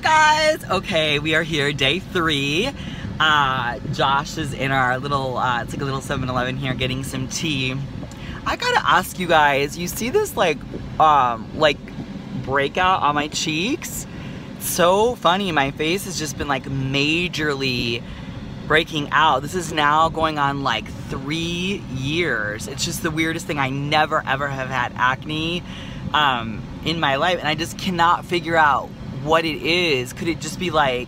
guys! Okay, we are here, day 3. Josh is in our little, it's like a little 7-Eleven here getting some tea. I gotta ask you guys, you see this like breakout on my cheeks? It's so funny, my face has just been like majorly breaking out. This is now going on like 3 years. It's just the weirdest thing. I never ever have had acne in my life, and I just cannot figure out what it is. Could it just be like,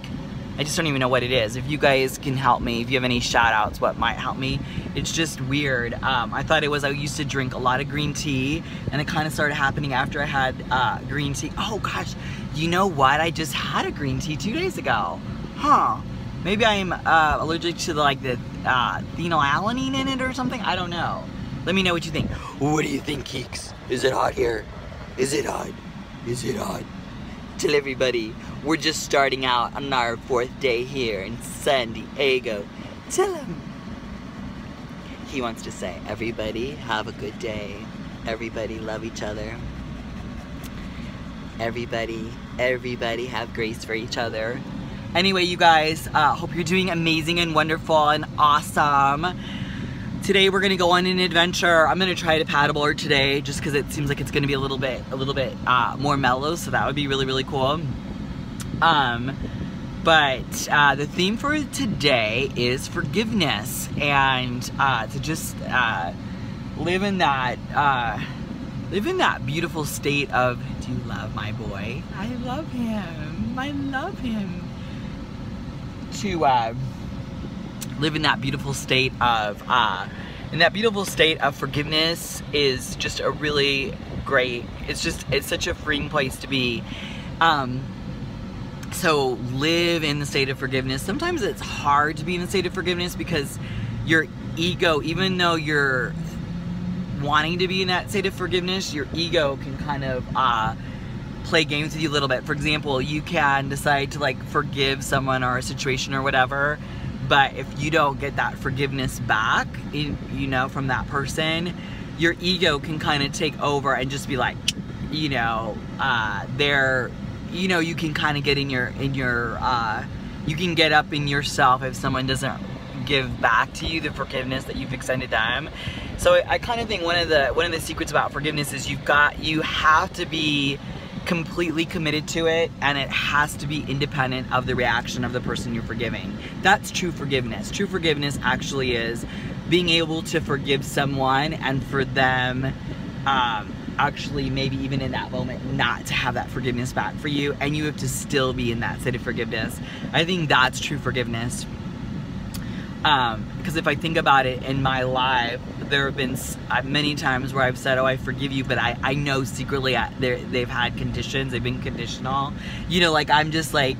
I just don't even know what it is. If you guys can help me, if you have any shout outs what might help me. It's just weird. I thought it was, I used to drink a lot of green tea, and it kind of started happening after I had green tea. Oh gosh, you know what? I just had a green tea 2 days ago. Huh. Maybe I'm allergic to like the phenylalanine in it or something. I don't know. Let me know what you think. What do you think, Keeks? Is it hot here? Is it hot? Is it hot? Tell everybody, we're just starting out on our 4th day here in San Diego. Tell him. He wants to say, everybody have a good day. Everybody love each other. Everybody have grace for each other. Anyway, you guys, hope you're doing amazing and wonderful and awesome. Today we're gonna go on an adventure. I'm gonna try to paddleboard today just because it seems like it's gonna be a little bit more mellow, so that would be really cool. But the theme for today is forgiveness, and to just live in that beautiful state of, do you love my boy? I love him. I love him. To live in that beautiful state of forgiveness is just a really great, it's such a freeing place to be. So live in the state of forgiveness. Sometimes it's hard to be in the state of forgiveness because your ego, even though you're wanting to be in that state of forgiveness, your ego can kind of play games with you a little bit. For example, you can decide to like forgive someone or a situation or whatever, but if you don't get that forgiveness back, you know, from that person, your ego can kind of take over and just be like, you know, you know, you can kind of get you can get up in yourself if someone doesn't give back to you the forgiveness that you've extended them. So I kind of think one of the secrets about forgiveness is you have to be completely committed to it, and it has to be independent of the reaction of the person you're forgiving. That's true forgiveness. True forgiveness actually is being able to forgive someone and for them actually maybe even in that moment not to have that forgiveness back for you, and you have to still be in that state of forgiveness. I think that's true forgiveness. Because if I think about it in my life, there have been many times where I've said, oh, I forgive you, but I know secretly they've had conditions, they've been conditional. You know, like I'm just like,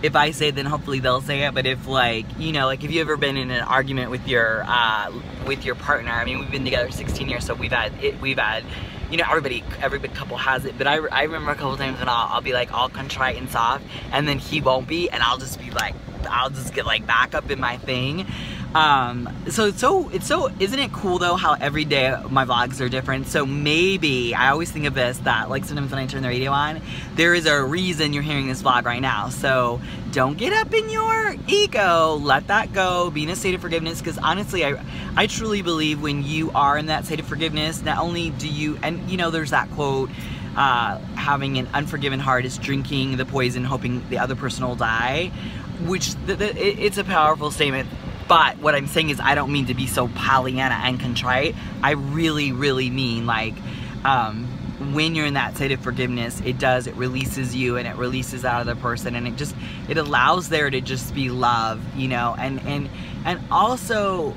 if I say it, then hopefully they'll say it. But if like, you know, like if you've ever been in an argument with your partner, I mean, we've been together 16 years, so we've had, you know, every couple has it, but I remember a couple times when I'll be like all contrite and soft, and then he won't be, and I'll just be like, I'll just get like back up in my thing. So isn't it cool though how every day my vlogs are different? So maybe, I always think of this, that like sometimes when I turn the radio on, there is a reason you're hearing this vlog right now. So don't get up in your ego, let that go, be in a state of forgiveness, because honestly, I truly believe when you are in that state of forgiveness, not only do you, and you know, there's that quote, having an unforgiven heart is drinking the poison hoping the other person will die, which it's a powerful statement. But what I'm saying is, I don't mean to be so Pollyanna and contrite. I really mean like, when you're in that state of forgiveness, it releases you, and it releases that other person, and it allows there to just be love, you know, and also,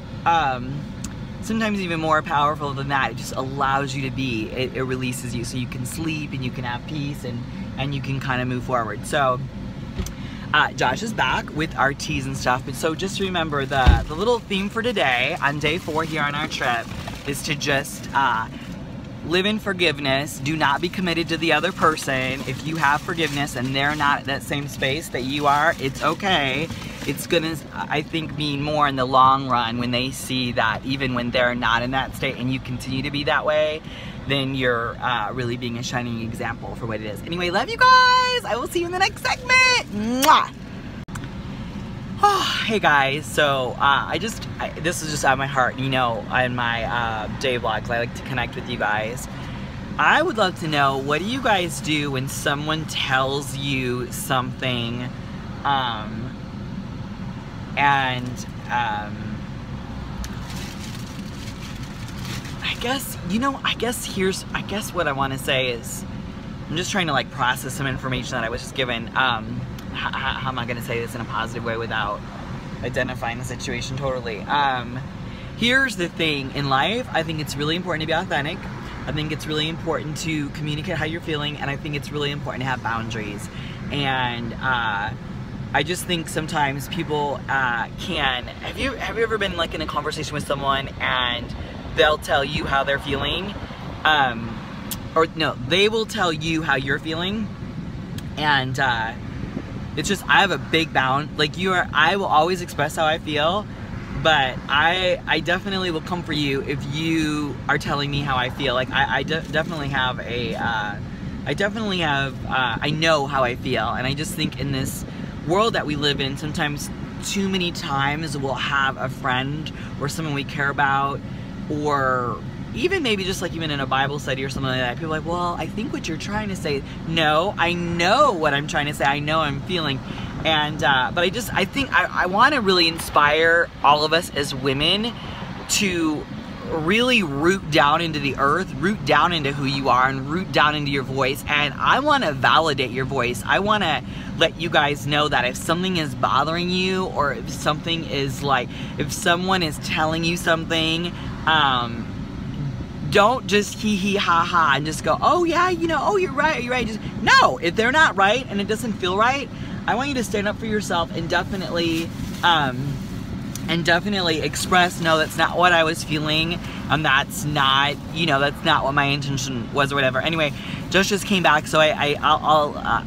sometimes even more powerful than that, it just allows you to be, it releases you so you can sleep and you can have peace and you can kind of move forward. So, Josh is back with our teas and stuff, but so just remember the little theme for today on day 4 here on our trip is to just live in forgiveness. Do not be committed to the other person. If you have forgiveness and they're not at that same space that you are, it's okay. It's gonna, I think, mean more in the long run when they see that even when they're not in that state and you continue to be that way, then you're really being a shining example for what it is. Anyway, love you guys. I will see you in the next segment. Mwah! Oh, hey guys, so this is just out of my heart. You know, in my day vlogs, I like to connect with you guys. I would love to know, what do you guys do when someone tells you something, I guess what I want to say is, I'm just trying to like process some information that I was just given. How am I going to say this in a positive way without identifying the situation totally? Here's the thing in life. I think it's really important to be authentic. I think it's really important to communicate how you're feeling, and I think it's really important to have boundaries. And I just think sometimes people can. Have you ever been like in a conversation with someone and they'll tell you how they're feeling, or no, they will tell you how you're feeling, and it's just, I have a big bound. Like I will always express how I feel, but I definitely will come for you if you are telling me how I feel. Like I definitely have I know how I feel, and I just think in this world that we live in, sometimes too many times we'll have a friend or someone we care about, or even maybe just like even in a Bible study or something like that, people are like, well, I think what you're trying to say. No, I know what I'm trying to say. I know I'm feeling. And, but I think I want to really inspire all of us as women to really root down into the earth, root down into who you are, and root down into your voice. And I want to validate your voice. I want to let you guys know that if something is bothering you, or if something is like, if someone is telling you something, don't just hee hee ha ha and just go, oh yeah, you know, oh you're right. Just no, if they're not right and it doesn't feel right, I want you to stand up for yourself and definitely express, no, that's not what I was feeling, and that's not, you know, that's not what my intention was, or whatever. Anyway, Josh just came back, so I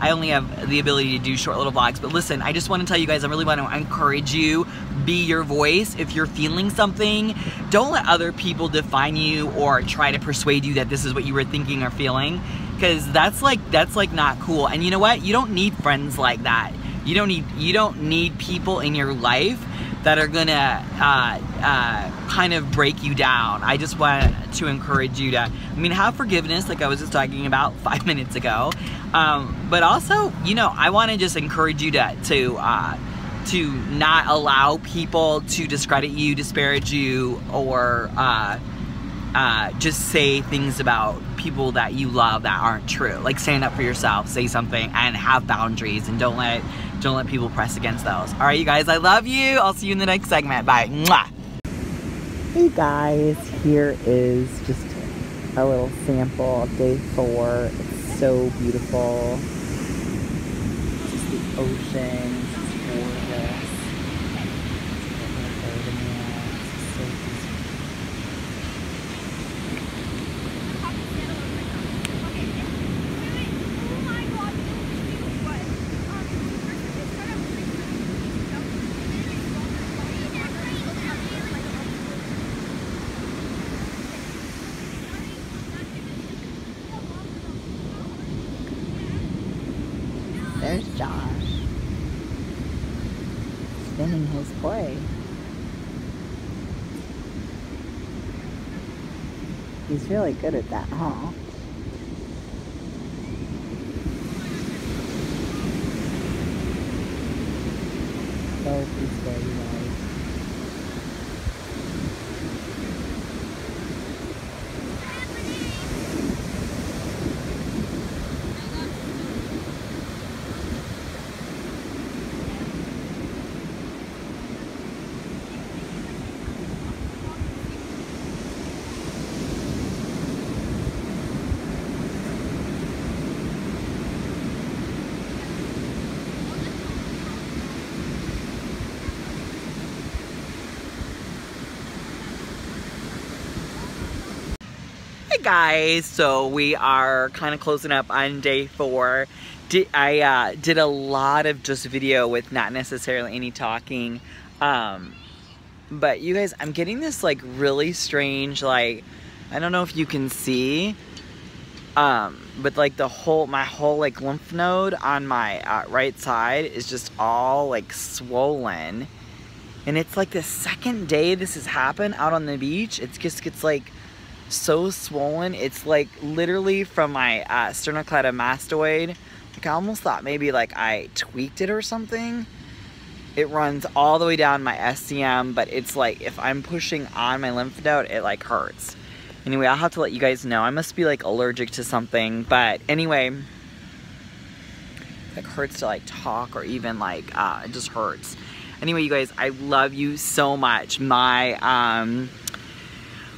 only have the ability to do short little vlogs. But listen, I just want to tell you guys, I really want to encourage you, be your voice. If you're feeling something, don't let other people define you or try to persuade you that this is what you were thinking or feeling, because that's like not cool. And you know what? You don't need friends like that. You don't need people in your life that are gonna kind of break you down. I just want to encourage you to, I mean, have forgiveness, like I was just talking about 5 minutes ago. But also, you know, I want to just encourage you to not allow people to discredit you, disparage you, or just say things about people that you love that aren't true. Like, stand up for yourself, say something, and have boundaries, and don't let people press against those. All right, you guys, I love you. I'll see you in the next segment. Bye. Mwah. Hey guys, here is just a little sample of day 4. It's so beautiful. Just the ocean. It's gorgeous. There's Josh, spinning his play. He's really good at that, huh? So peaceful, you guys. Guys, so we are kind of closing up on day 4. I did a lot of just video with not necessarily any talking, but you guys, I'm getting this like really strange, like, I don't know if you can see, But like my whole like lymph node on my right side is just all like swollen. And it's like the second day this has happened out on the beach. It just gets like so swollen. It's like literally from my sternocleidomastoid. Like I almost thought maybe like I tweaked it or something. It runs all the way down my SCM, but it's like if I'm pushing on my lymph node, it like hurts. Anyway, I'll have to let you guys know. I must be like allergic to something, but anyway, it like hurts to like talk or even like it just hurts. Anyway, you guys, I love you so much. My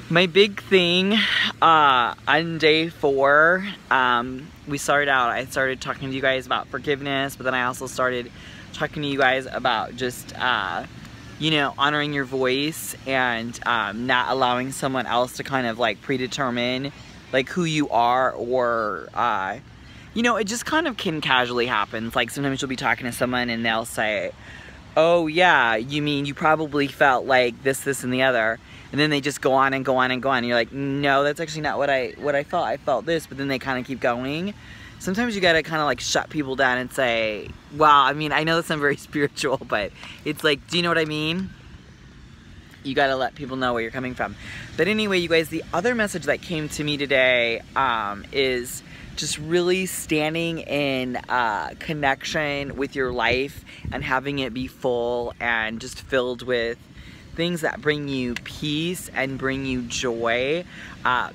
big thing on day 4, I started talking to you guys about forgiveness, but then I also started talking to you guys about just, you know, honoring your voice and not allowing someone else to kind of like predetermine like who you are, or, you know, it just kind of can casually happen. Like sometimes you'll be talking to someone and they'll say, oh yeah, you mean you probably felt like this, this, and the other. And then they just go on and go on and go on. And you're like, no, that's actually not what I felt. I felt this, but then they kind of keep going. Sometimes you gotta kind of like shut people down and say, wow, I mean, I know that's not very spiritual, but it's like, do you know what I mean? You gotta let people know where you're coming from. But anyway, you guys, the other message that came to me today is just really standing in connection with your life and having it be full and just filled with things that bring you peace and bring you joy,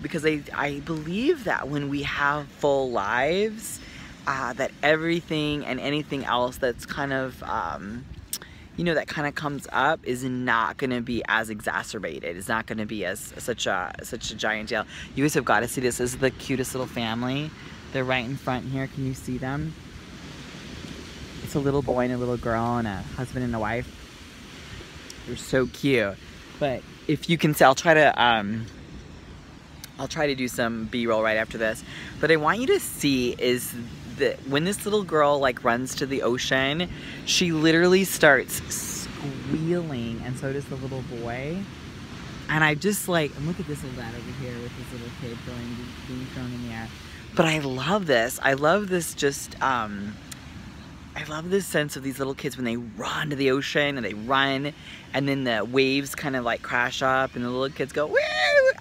because I believe that when we have full lives, that everything and anything else that's kind of you know, that kind of comes up is not going to be as exacerbated. It's not going to be as such a giant deal. You guys have got to see this. This is the cutest little family. They're right in front here. Can you see them? It's a little boy and a little girl and a husband and a wife. They're so cute. But if you can see, I'll try to do some B-roll right after this. But I want you to see is that when this little girl like runs to the ocean, she literally starts squealing, and so does the little boy. And I just like, and look at this little dad over here with this little kid being thrown in the air. But I love this. I love this just, I love this sense of these little kids when they run to the ocean and they run and then the waves kind of like crash up and the little kids go, woo!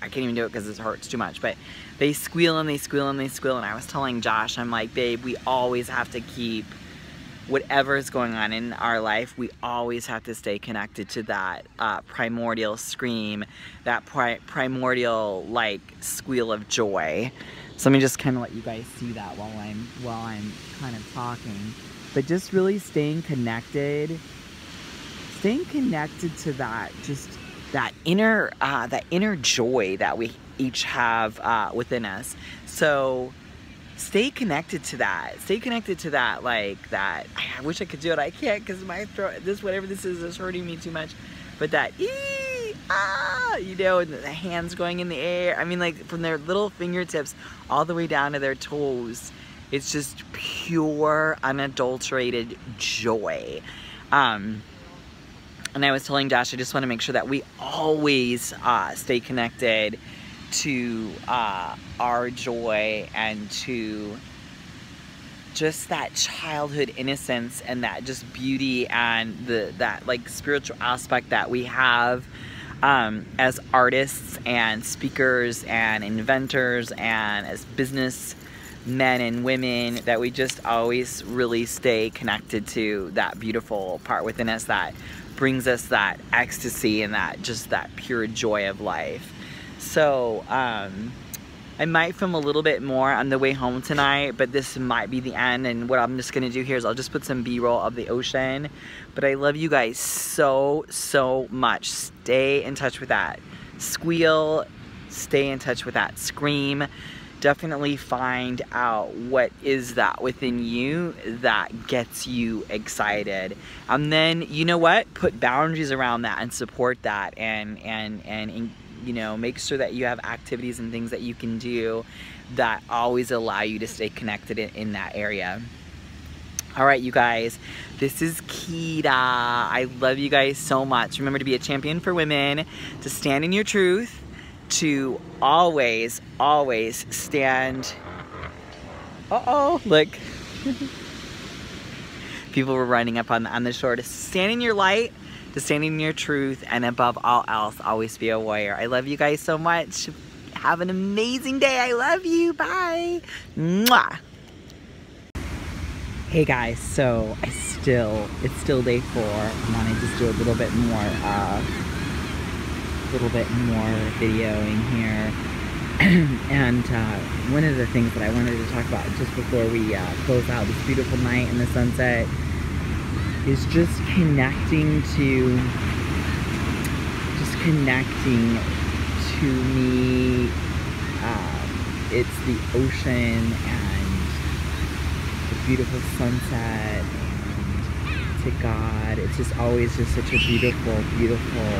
I can't even do it because it hurts too much, but they squeal and they squeal and they squeal. And I was telling Josh, I'm like, babe, we always have to keep whatever is going on in our life, we always have to stay connected to that primordial scream, that primordial like squeal of joy. So let me just kind of let you guys see that while I'm kind of talking. But just really staying connected to that, just that inner joy that we each have within us. So stay connected to that. Stay connected to that, like that. I wish I could do it. I can't because my throat, whatever this is hurting me too much. But that you know, and the hands going in the air. I mean, like from their little fingertips all the way down to their toes. It's just pure, unadulterated joy. And I was telling Josh, I just want to make sure that we always stay connected to our joy and to just that childhood innocence and that just beauty and that like spiritual aspect that we have as artists and speakers and inventors and as business men and women, that we just always really stay connected to that beautiful part within us that brings us that ecstasy and that just that pure joy of life. So I might film a little bit more on the way home tonight, but this might be the end, and what I'm just gonna do here is I'll just put some B-roll of the ocean. But I love you guys so much. Stay in touch with that squeal, stay in touch with that scream. Definitely find out what is that within you that gets you excited. And then, you know what? Put boundaries around that and support that and you know, make sure that you have activities and things that you can do that always allow you to stay connected in that area. All right, you guys, this is Kita. I love you guys so much. Remember to be a champion for women, to stand in your truth, to always stand Uh-oh, look. People were running up on the shore. To stand in your light, to stand in your truth, and above all else, always be a warrior. I love you guys so much. Have an amazing day. I love you. Bye. Mwah. Hey guys, so it's still day 4. I want to just do a little bit more videoing here. And one of the things that I wanted to talk about just before we close out this beautiful night in the sunset is just connecting to me. It's the ocean and the beautiful sunset and to God. It's just always just such a beautiful, beautiful,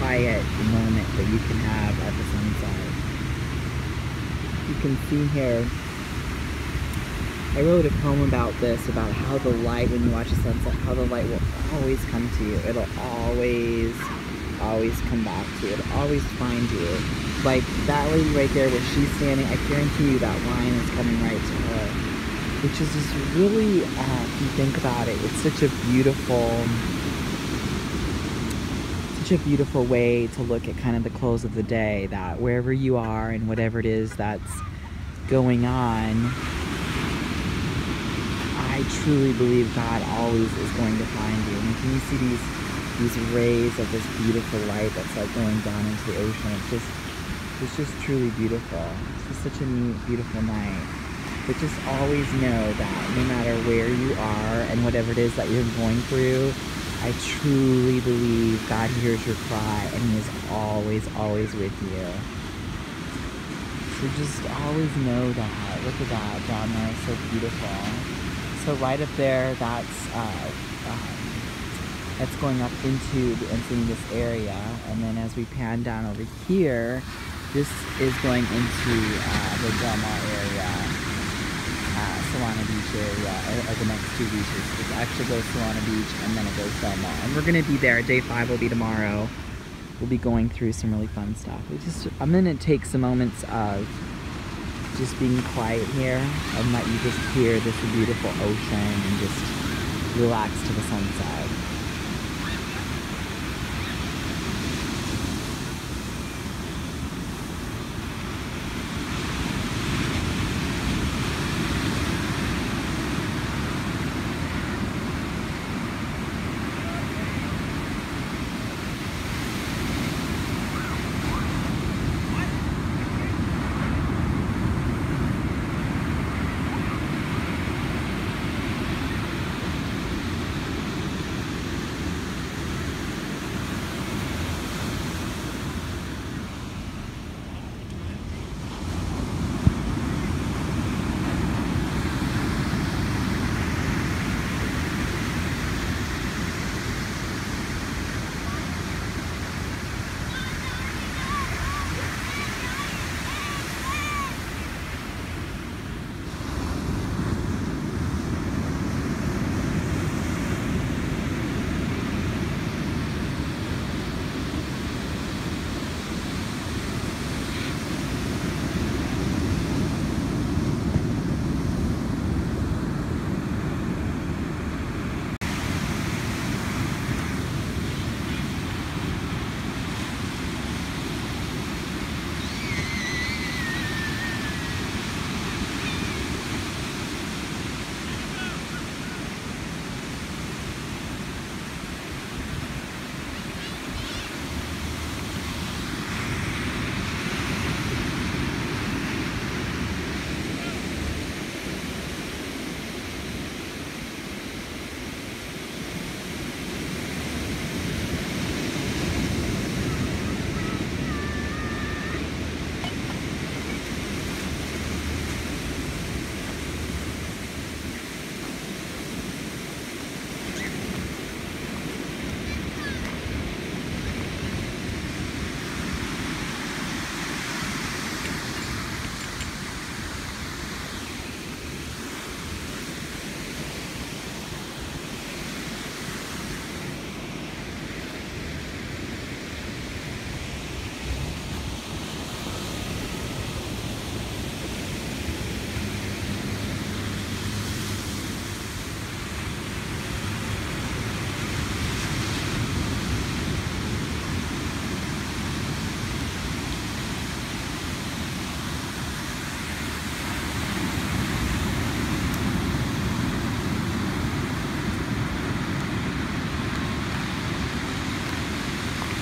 quiet moment that you can have at the sunset. You can see here, I wrote a poem about this, about how the light, when you watch the sunset, how the light will always come to you. It'll always come back to you. It'll always find you. Like that lady right there where she's standing, I guarantee you that line is coming right to her. Which is just really, if you think about it, it's such a beautiful way to look at kind of the close of the day, that wherever you are and whatever it is that's going on, I truly believe God always is going to find you. And can you see these rays of this beautiful light that's like going down into the ocean? It's just truly beautiful. It's just such a neat, beautiful night. But just always know that no matter where you are and whatever it is that you're going through, I truly believe God hears your cry and He is always, always with you. So just always know that. Look at that down there, so beautiful. So right up there, that's going up into this area, and then as we pan down over here, this is going into the Del Mar area, Solana Beach area, or the next 2 beaches. It actually goes Solana Beach and then it goes Del Mar, and we're going to be there. Day 5 will be tomorrow. We'll be going through some really fun stuff. I'm going to take some moments of just being quiet here and let you just hear this beautiful ocean and just relax to the sunset.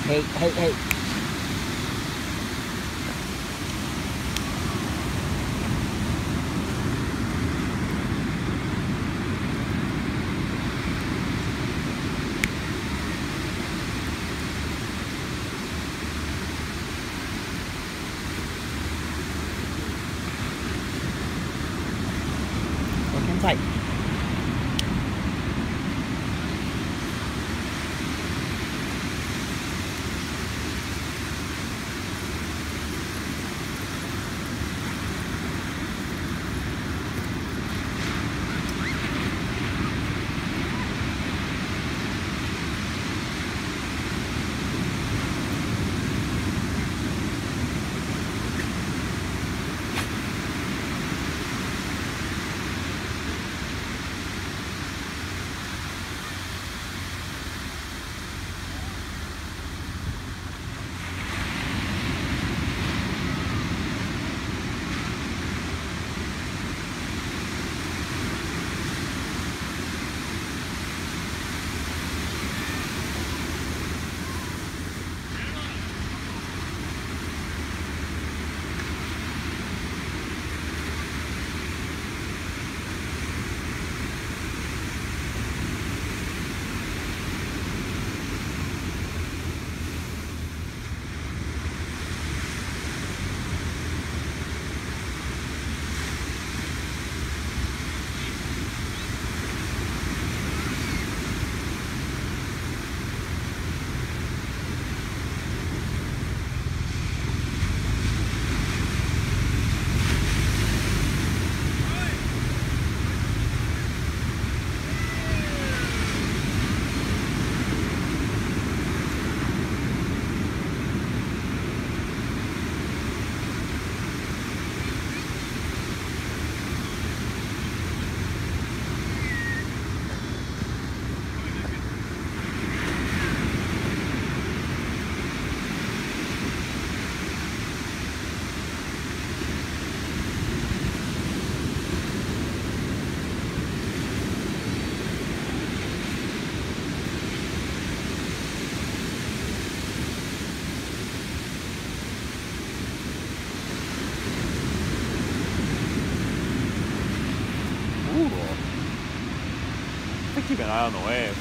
Hey, hey, hey. Look inside. Keep an eye on the wave.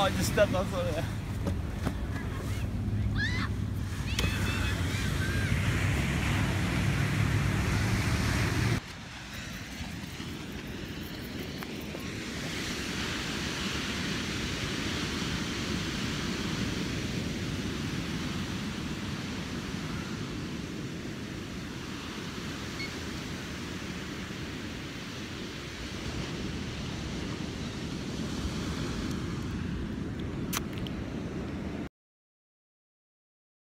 I just stepped on something.